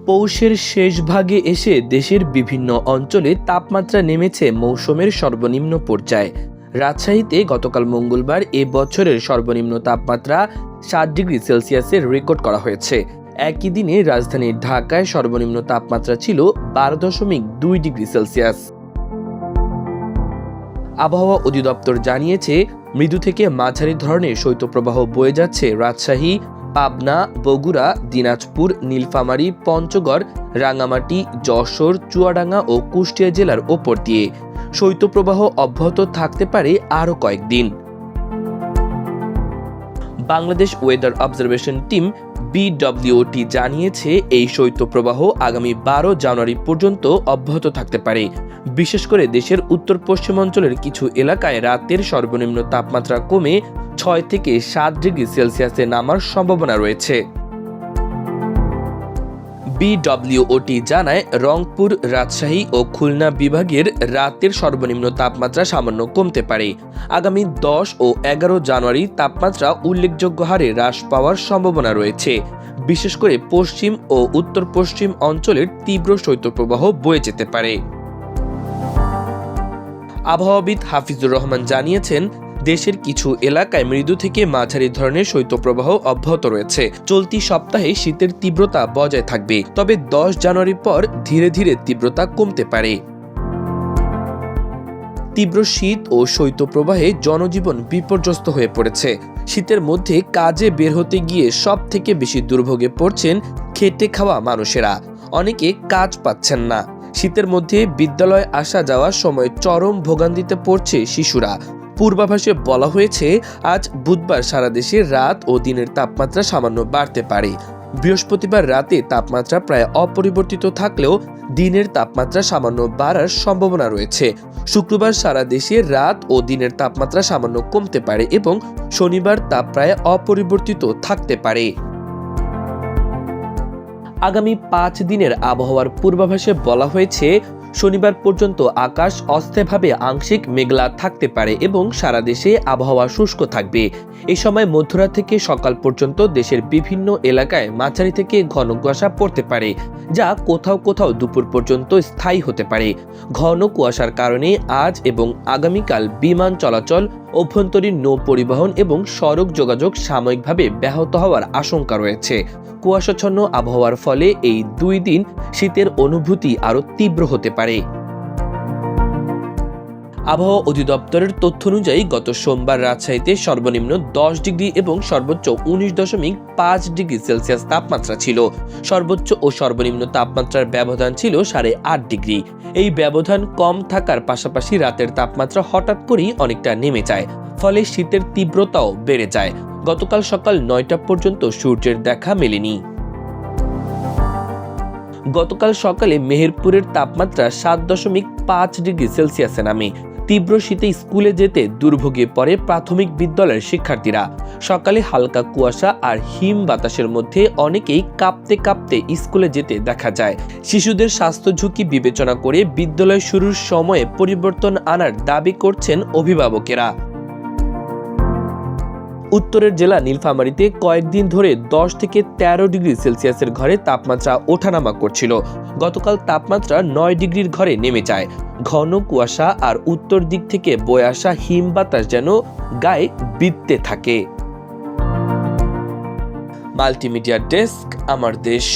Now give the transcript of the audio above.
পৌষের শেষ ভাগে এসে দেশের বিভিন্ন অঞ্চলে তাপমাত্রা নেমেছে মৌসুমের সর্বনিম্ন পর্যায়ে। রাজশাহীতে গতকাল মঙ্গলবার এ বছরের সর্বনিম্ন তাপমাত্রা 7 ডিগ্রি সেলসিয়াসের রেকর্ড করা হয়েছে। একই দিনে রাজধানী ঢাকায় সর্বনিম্ন তাপমাত্রা ছিল 12.2 ডিগ্রি সেলসিয়াস। আবহাওয়া অধিদপ্তর জানিয়েছে, মৃদু থেকে মাঝারি ধরনের শৈত্যপ্রবাহ বয়ে যাচ্ছে রাজশাহী, পাবনা, বগুড়া, দিনাজপুর, নীলফামারী, পঞ্চগড়, রাঙামাটি, যশোর, চুয়াডাঙ্গা ও কুষ্টিয়া জেলার ওপর দিয়ে। শৈত্যপ্রবাহ অব্যাহত থাকতে পারে আরও কয়েকদিন। Bangladesh weather observation team BWOT জানিয়েছে, এই শৈত্যপ্রবাহ আগামী 12 জানুয়ারি পর্যন্ত অব্যাহত থাকতে পারে। বিশেষ করে দেশের উত্তর পশ্চিমাঞ্চলের কিছু এলাকায় রাতের সর্বনিম্ন তাপমাত্রা কমে 6 থেকে 7 ডিগ্রি সেলসিয়াসে নামার সম্ভাবনা রয়েছে। BWOT জানায়, রংপুর, রাজশাহী ও খুলনা বিভাগের রাতের সর্বনিম্ন তাপমাত্রা সামান্য কমতে পারে। আগামী 10 ও 11 জানুয়ারি তাপমাত্রা উল্লেখযোগ্য হারে হ্রাস পাওয়ার সম্ভাবনা রয়েছে। বিশেষ করে পশ্চিম ও উত্তর পশ্চিম অঞ্চলের তীব্র শৈত্যপ্রবাহ বয়ে যেতে পারে। আবহাওয়াবিদ হাফিজুর রহমান জানিয়েছেন, দেশের কিছু এলাকায় মৃদু থেকে মাঝারি ধরনের শৈত্যপ্রবাহ অব্যাহত রয়েছে। চলতি সপ্তাহে শীতের তীব্রতা বজায় থাকবে, তবে 10 জানুয়ারির পর ধীরে ধীরে তীব্রতা কমতে পারে। তীব্র শীত ও শৈত্যপ্রবাহে জনজীবন বিপর্যস্ত হয়ে পড়েছে। শীতের মধ্যে কাজে বের হতে গিয়ে সব থেকে বেশি দুর্ভোগে পড়ছেন খেটে খাওয়া মানুষেরা। অনেকে কাজ পাচ্ছেন না। শীতের মধ্যে বিদ্যালয়ে আসা যাওয়ার সময় চরম ভোগান্তিতে পড়ছে শিশুরা। পূর্বাভাসে বলা হয়েছে, আজ বুধবার সারা দেশে রাত ও দিনের তাপমাত্রা সামান্য বাড়তে পারে। বৃহস্পতিবার রাতে তাপমাত্রা প্রায় অপরিবর্তিত থাকলেও দিনের তাপমাত্রা সামান্য বাড়ার সম্ভাবনা রয়েছে। শুক্রবার সারা দেশে রাত ও দিনের তাপমাত্রা সামান্য কমতে পারে এবং শনিবার তা প্রায় অপরিবর্তিত থাকতে পারে। আগামী 5 দিনের আবহাওয়ার পূর্বাভাসে বলা হয়েছে, শনিবার পর্যন্ত আকাশ অস্থায়ীভাবে আংশিক মেঘলা থাকতে পারে এবং সারা দেশে আবহাওয়া শুষ্ক থাকবে। এই সময় মধ্যরাত থেকে সকাল পর্যন্ত দেশের বিভিন্ন এলাকায় মাঝারি থেকে ঘন কুয়াশা পড়তে পারে, যা কোথাও কোথাও দুপুর পর্যন্ত স্থায়ী হতে পারে। ঘন কুয়াশার কারণে আজ এবং আগামীকাল বিমান চলাচল, অভ্যন্তরীণ নৌ পরিবহন এবং সড়ক যোগাযোগ সাময়িকভাবে ব্যাহত হওয়ার আশঙ্কা রয়েছে। কুয়াশাচ্ছন্ন আবহাওয়ার ফলে এই 2 দিন শীতের অনুভূতি আরও তীব্র হতে পারে। আবহাওয়া অধিদপ্তরের তথ্য অনুযায়ী গত সোমবার রাজশাহীতে সর্বনিম্ন 10 ডিগ্রি এবং সর্বোচ্চ 19.5 ডিগ্রি সেলসিয়াস তাপমাত্রা ছিল। সর্বোচ্চ ও সর্বনিম্ন তাপমাত্রার ব্যবধান ছিল 8.5 ডিগ্রি। এই ব্যবধান কম থাকার পাশাপাশি রাতের তাপমাত্রা হঠাৎ করেই অনেকটা নেমে যায়, ফলে শীতের তীব্রতাও বেড়ে যায়। গতকাল সকাল 9টা পর্যন্ত সূর্যের দেখা মেলেনি। গতকাল সকালে মেহেরপুরের তাপমাত্রা 7.5 ডিগ্রি সেলসিয়াসে নামে। তীব্র শীতে স্কুলে যেতে দুর্ভোগে পড়ে প্রাথমিক বিদ্যালয়ের শিক্ষার্থীরা। সকালে হালকা কুয়াশা আর হিম বাতাসের মধ্যে অনেকেই কাঁপতে কাঁপতে স্কুলে যেতে দেখা যায়। শিশুদের স্বাস্থ্য ঝুঁকি বিবেচনা করে বিদ্যালয় শুরুর সময়ে পরিবর্তন আনার দাবি করছেন অভিভাবকেরা। উত্তরের জেলা নীলফামারীতে কয়েকদিন ধরে 10 থেকে 13 ডিগ্রি সেলসিয়াসের ঘরে তাপমাত্রা ওঠানামা করছিল। গতকাল তাপমাত্রা 9 ডিগ্রির ঘরে নেমে যায়। ঘন কুয়াশা আর উত্তর দিক থেকে বয়ে আসা হিম বাতাস যেন গায়ে বিঁধতে থাকে। মাল্টিমিডিয়া ডেস্ক, আমার দেশ।